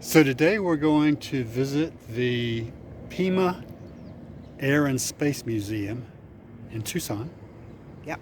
So today we're going to visit the Pima Air and Space Museum in Tucson. Yep.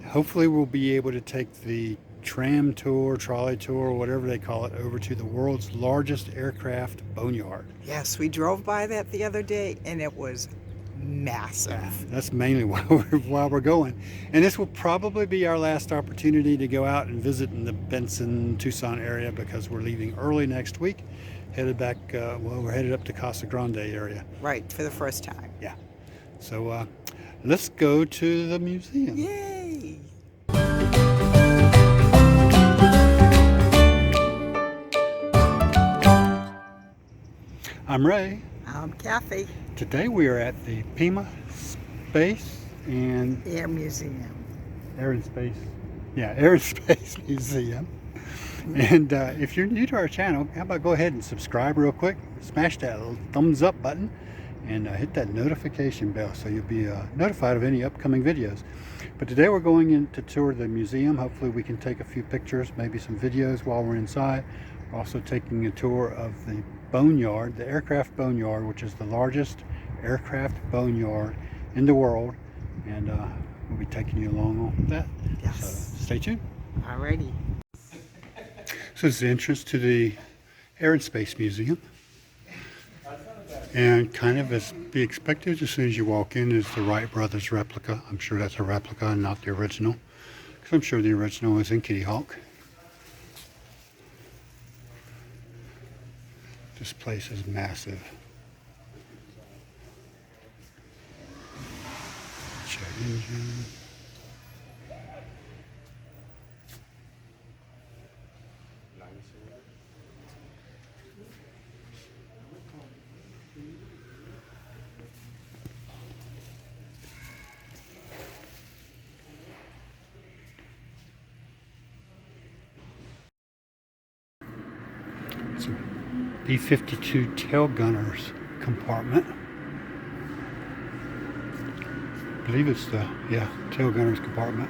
Hopefully we'll be able to take the tram tour, trolley tour, whatever they call it, over to the world's largest aircraft boneyard. Yes, we drove by that the other day and it was massive. Yeah, that's mainly why we're going. And this will probably be our last opportunity to go out and visit in the Benson, Tucson area because we're leaving early next week. Headed back, we're headed up to Casa Grande area. Right, for the first time. Yeah. So let's go to the museum. Yay! I'm Ray. I'm Kathy. Today we are at the Pima Space and Air Museum. Air and Space. Yeah, Air and Space Museum. And if you're new to our channel, how about go ahead and subscribe real quick, smash that little thumbs up button, and hit that notification bell so you'll be notified of any upcoming videos. But today we're going in to tour the museum. Hopefully we can take a few pictures, maybe some videos while we're inside. We're also taking a tour of the boneyard, the aircraft boneyard, which is the largest aircraft boneyard in the world. And we'll be taking you along on that. Yes. So stay tuned. Alrighty. So this is the entrance to the Air and Space Museum. And kind of as be expected, as soon as you walk in is the Wright brothers replica. I'm sure that's a replica and not the original, because I'm sure the original was in Kitty Hawk. This place is massive. Jet engine. It's a B-52 tail gunner's compartment. I believe it's the, tail gunner's compartment.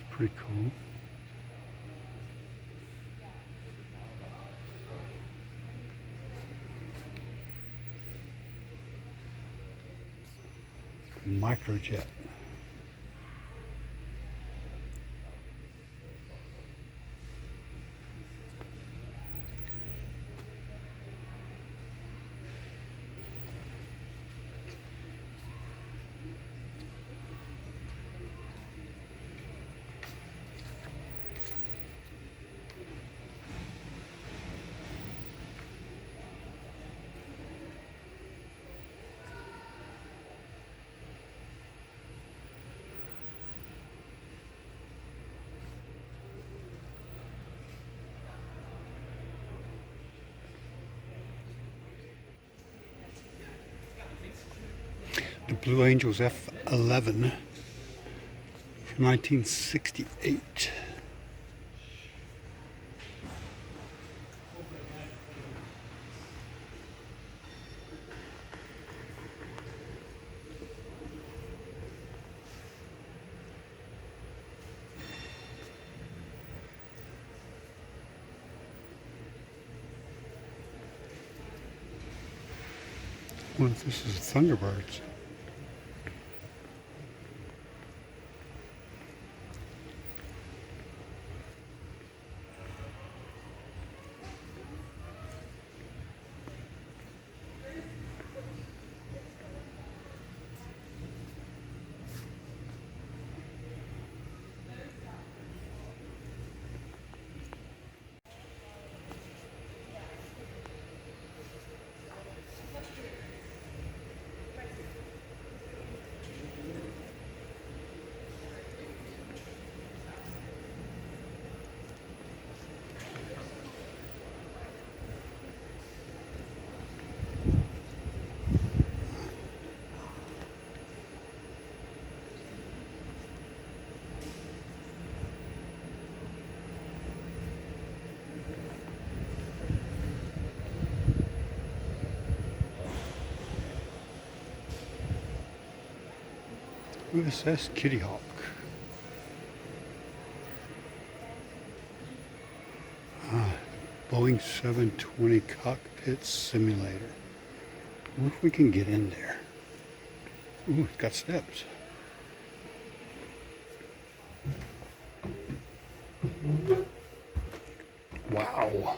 Pretty cool. Microjet. The Blue Angels F-11 from 1968. What if this is Thunderbirds? USS Kitty Hawk. Boeing 720 cockpit simulator. What if we can get in there? Ooh, it's got steps. Wow.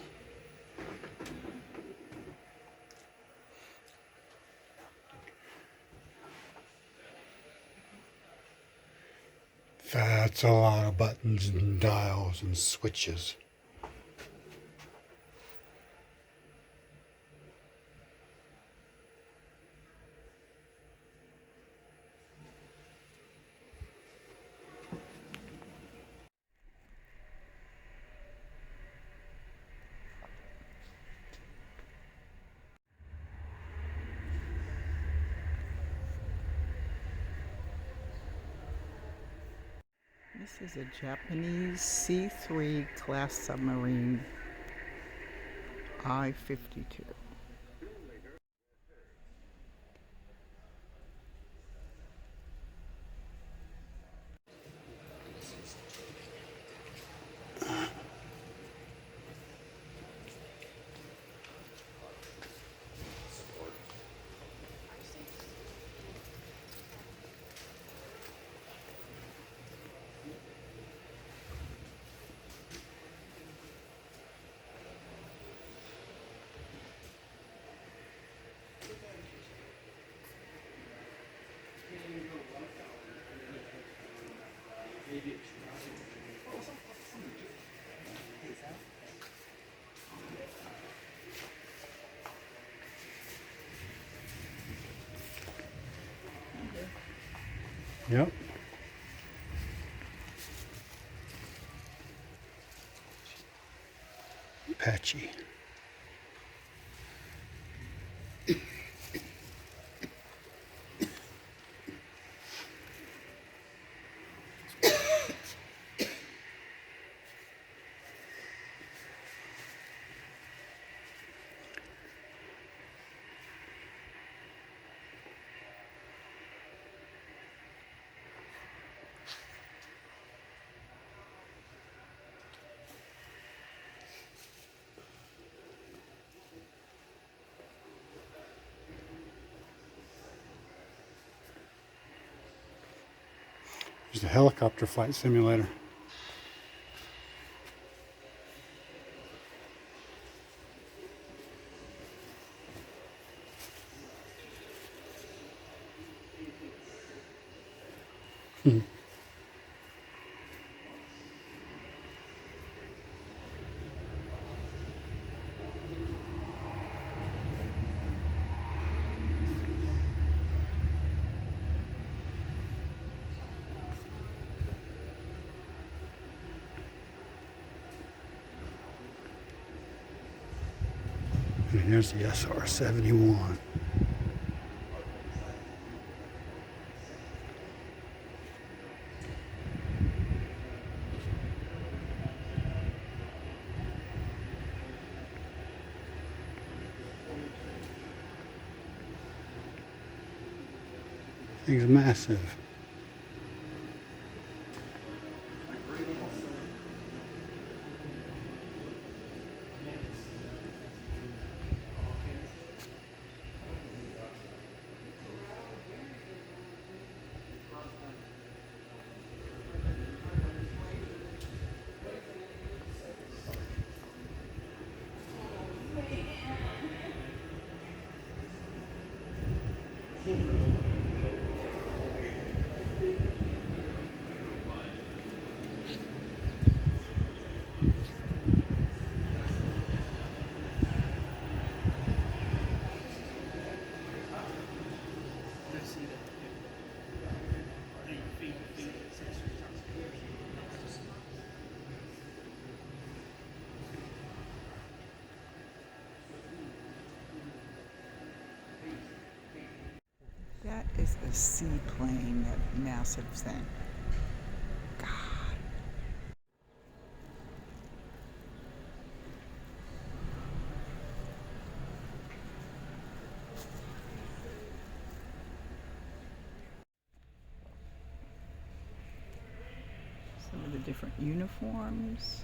That's a lot of buttons and dials and switches. This is a Japanese C-3 class submarine, I-52. Yep. Patchy. There's the helicopter flight simulator. And here's the SR-71. Thing's massive. a seaplane, that massive thing. God. Some of the different uniforms.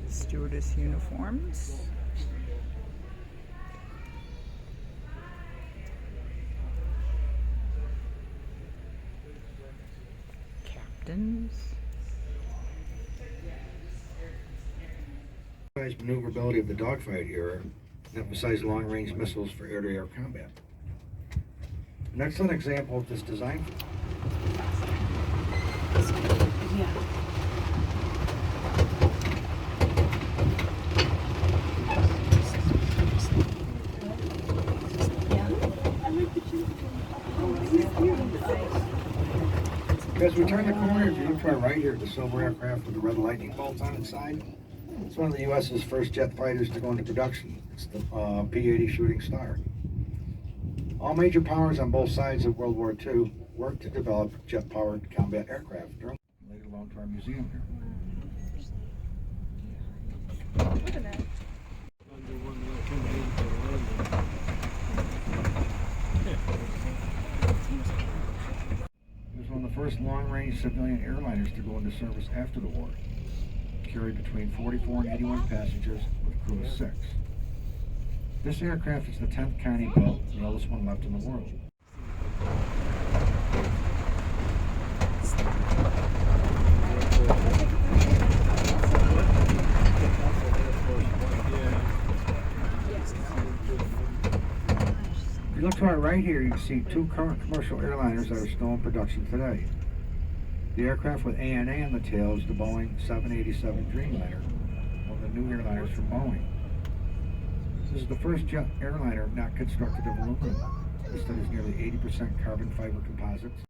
Stewardess uniforms. Captains. Maneuverability of the dogfight era and emphasize long-range missiles for air-to-air combat. An excellent example of this design. Yeah. As we turn the corner, if you look to our right here, the silver aircraft with the red lightning bolt on its side. It's one of the U.S.'s first jet fighters to go into production. It's the P-80 Shooting Star. All major powers on both sides of World War II worked to develop jet-powered combat aircraft. Later loaned to our museum here. Look at that. It was one of the first long-range civilian airliners to go into service after the war. Carried between 44 and 81 passengers with a crew of 6. This aircraft is the 10th kind he built, the oldest one left in the world. If you look to our right here, you can see 2 current commercial airliners that are still in production today. The aircraft with ANA on the tail is the Boeing 787 Dreamliner, one of the new airliners from Boeing. This is the first jet airliner not constructed of aluminum. Instead is nearly 80% carbon fiber composites.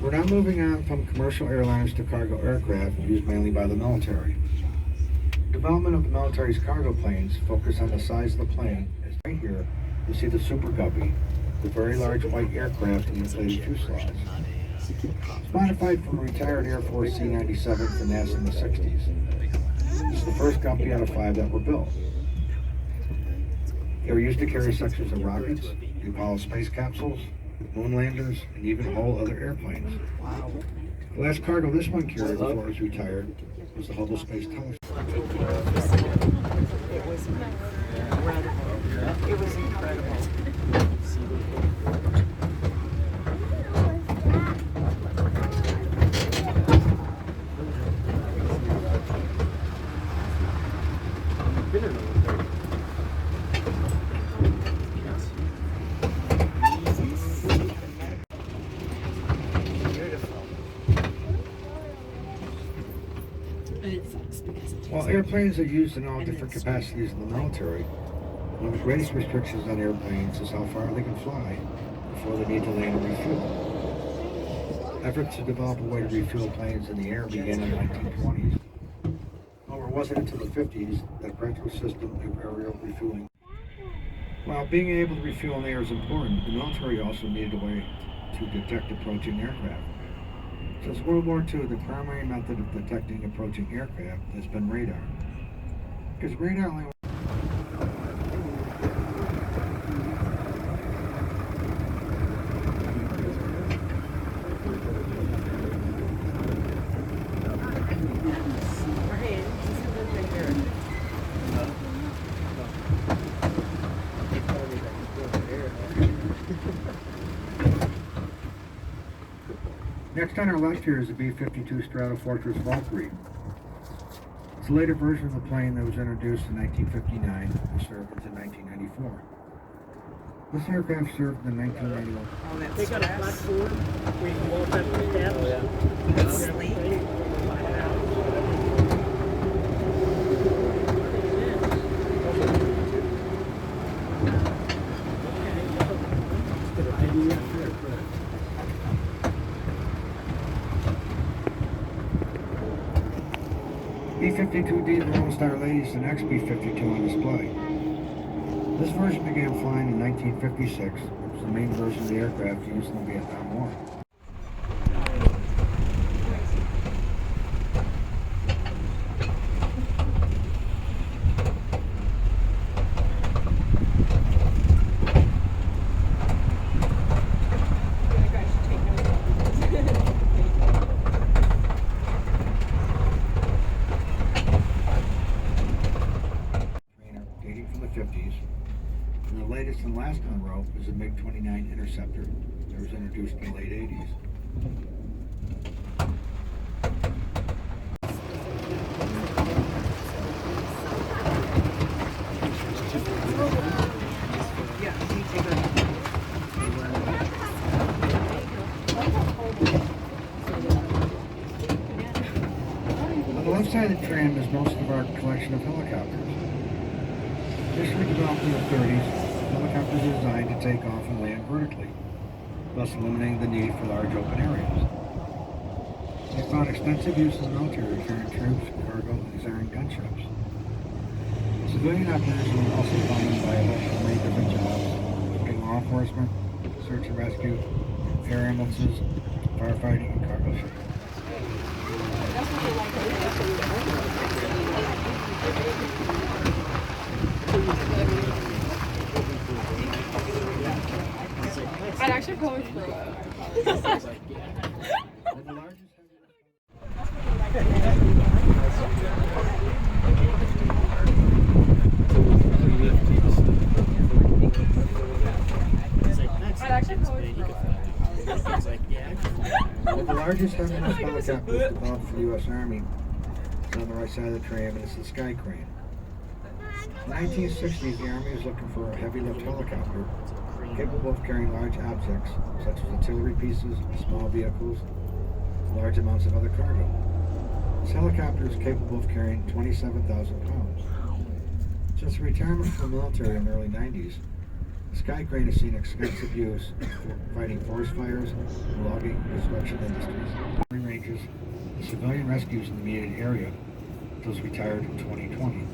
We're now moving on from commercial airliners to cargo aircraft used mainly by the military. Development of the military's cargo planes focus on the size of the plane. As right here, you see the Super Guppy, the very large white aircraft in the inflated fuselage. It's modified from a retired Air Force C-97 for NASA in the 60s. This is the first Guppy out of 5 that were built. They were used to carry sections of rockets, the Apollo space capsules, moon landers, and even whole other airplanes. Wow. The last cargo this one carried before it was retired was the Hubble Space Telescope. It was incredible. It was incredible. While airplanes are used in all different capacities in the military, one of the greatest restrictions on airplanes is how far they can fly before they need to land and refuel. Efforts to develop a way to refuel planes in the air began in the 1920s. However, it wasn't until the 50s that a practical system of aerial refueling. While being able to refuel in the air is important, the military also needed a way to detect approaching aircraft. Since World War II, the primary method of detecting approaching aircraft has been radar. Because radar only Next on our left here is the B-52 Straddle Fortress Valkyrie. It's a later version of the plane that was introduced in 1959 and served until 1994. This aircraft served in the 1991. Oh, that's They got a stress. platform where you can walk up the steps. Oh, yeah. It's sleek. B-52D, the Lone Star Lady, is the next B-52 on display. This version began flying in 1956. It was the main version of the aircraft used in the Vietnam War. Dating from the 50s. And the latest and last on rope is a Mig-29 Interceptor that was introduced in the late 80s. Yeah, me too. On the left side of the tram is most of our collection of helicopters. Initially developed in the 30s, helicopters are designed to take off and land vertically, thus eliminating the need for large open areas. They found extensive use in the military carrying troops, cargo, and desiring gunships. Civilian operators will also find them viable for many different jobs, including law enforcement, search and rescue, air ambulances, firefighting, and cargo shipping. I'd actually probably throw it. I'd actually probably throw it. The largest heavy-lift helicopter developed for the U.S. Army is on the right side of the tram, and it's the Sky Crane. In the 1960s, the Army was looking for a heavy-lift helicopter capable of carrying large objects, such as artillery pieces, small vehicles, and large amounts of other cargo. This helicopter is capable of carrying 27,000 pounds. Since the retirement from the military in the early 90s, the Sky Crane has seen extensive use for fighting forest fires, logging, and construction industries, ranges, and civilian rescues in the immediate area until it was retired in 2020.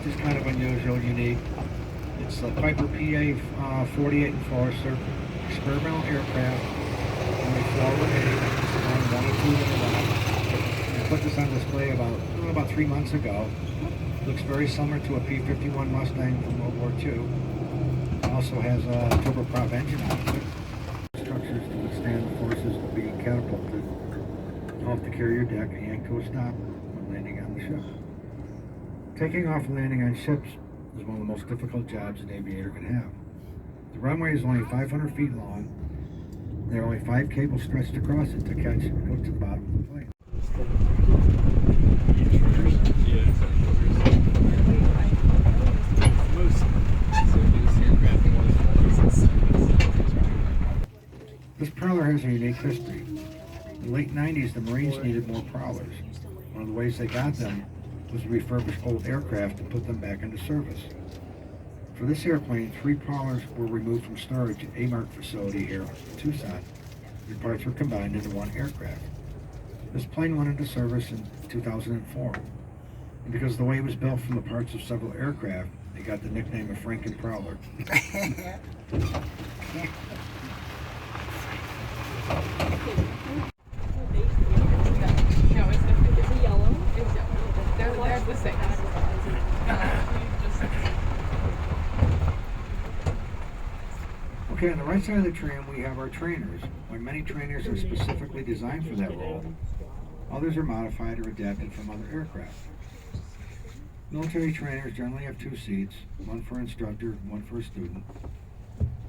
Is kind of unusual, unique. It's the Piper PA 48 and Forester experimental aircraft. Only 4 remain. It's on 1 or 2 in the lot. I put this on display about 3 months ago. Looks very similar to a P-51 Mustang from World War II. It also has a turboprop engine on it. Structures to withstand the forces of being catapulted off the carrier deck and yanked to a stop when landing on the ship. Taking off and landing on ships is one of the most difficult jobs an aviator can have. The runway is only 500 feet long. There are only 5 cables stretched across it to catch and hook to the bottom of the plane. This prowler has a unique history. In the late 90s, the Marines needed more prowlers. One of the ways they got them was to refurbish old aircraft and put them back into service. For this airplane, 3 prowlers were removed from storage at AMARC facility here in Tucson, and parts were combined into 1 aircraft. This plane went into service in 2004, and because of the way it was built from the parts of several aircraft, they got the nickname of Franken Prowler. No, it's a yellow. It's yellow. They're the same. Okay, on the right side of the tram we have our trainers. While many trainers are specifically designed for that role, others are modified or adapted from other aircraft. Military trainers generally have 2 seats, one for instructor, one for a student.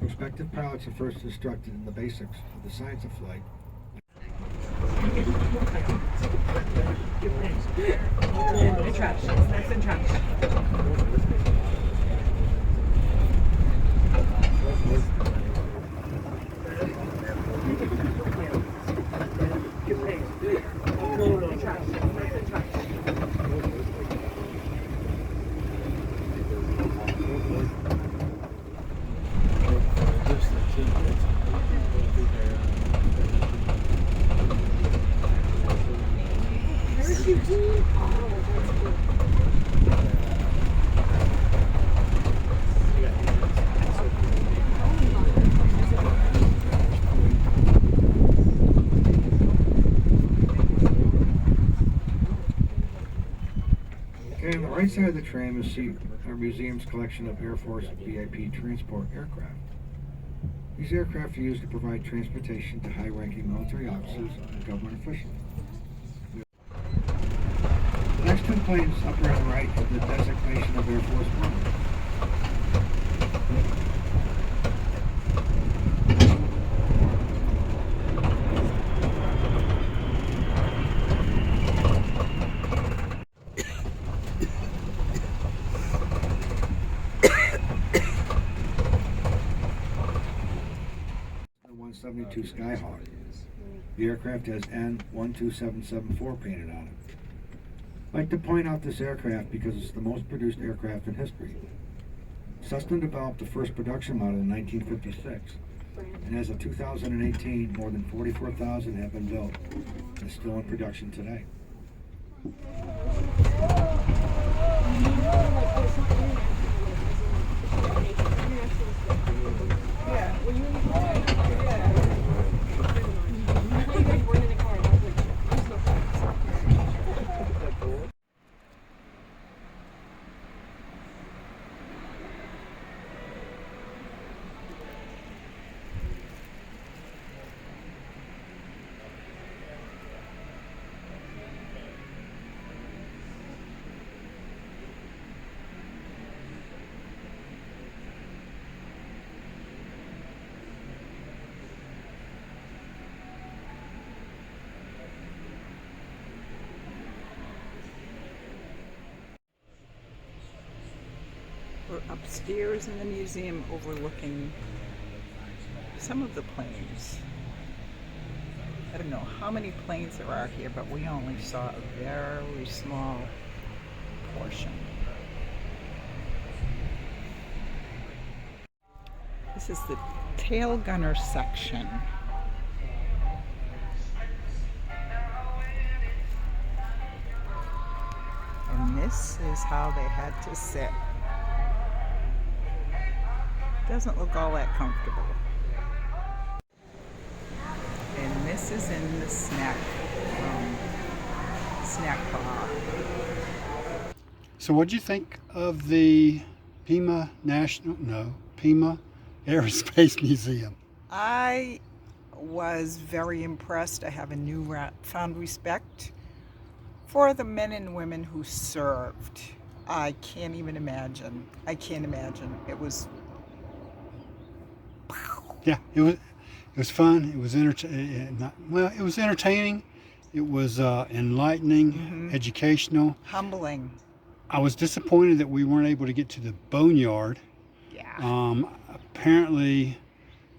Prospective pilots are first instructed in the basics of the science of flight. Trash. Nice and trash. Okay, on the right side of the tram you'll see our museum's collection of Air Force VIP transport aircraft. These aircraft are used to provide transportation to high-ranking military officers and government officials. The next 2 planes up here on the right are the designation of Air Force One. The 172 Skyhawk. The aircraft has N12774 painted on it. I'd like to point out this aircraft because it's the most produced aircraft in history. Cessna developed the first production model in 1956, and as of 2018, more than 44,000 have been built and is still in production today. We're upstairs in the museum overlooking some of the planes. I don't know how many planes there are here, but we only saw a very small portion. This is the tail gunner section. And this is how they had to sit. Doesn't look all that comfortable. And this is in the snack bar. So what'd you think of the Pima Aerospace Museum? I was very impressed. I have a found respect for the men and women who served. I can't even imagine. I can't imagine. It was. Yeah, it was fun. It was it was entertaining. It was enlightening, educational, Humbling. I was disappointed that we weren't able to get to the boneyard. Yeah. Apparently,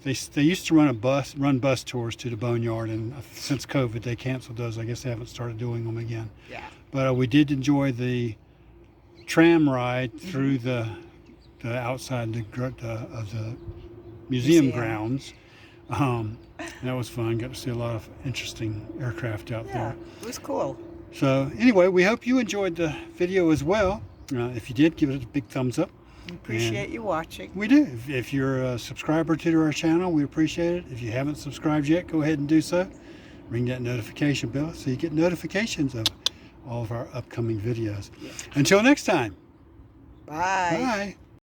they used to run bus tours to the boneyard, and since COVID, they canceled those. I guess they haven't started doing them again. Yeah. But we did enjoy the tram ride through the outside of the museum grounds. That was fun. Got to see a lot of interesting aircraft out there. It was cool. So anyway, we hope you enjoyed the video as well. If you did, give it a big thumbs up. We appreciate you watching. We do. If you're a subscriber to our channel, we appreciate it. If you haven't subscribed yet, go ahead and do so. Ring that notification bell so you get notifications of all of our upcoming videos. Yeah. Until next time. Bye. Bye.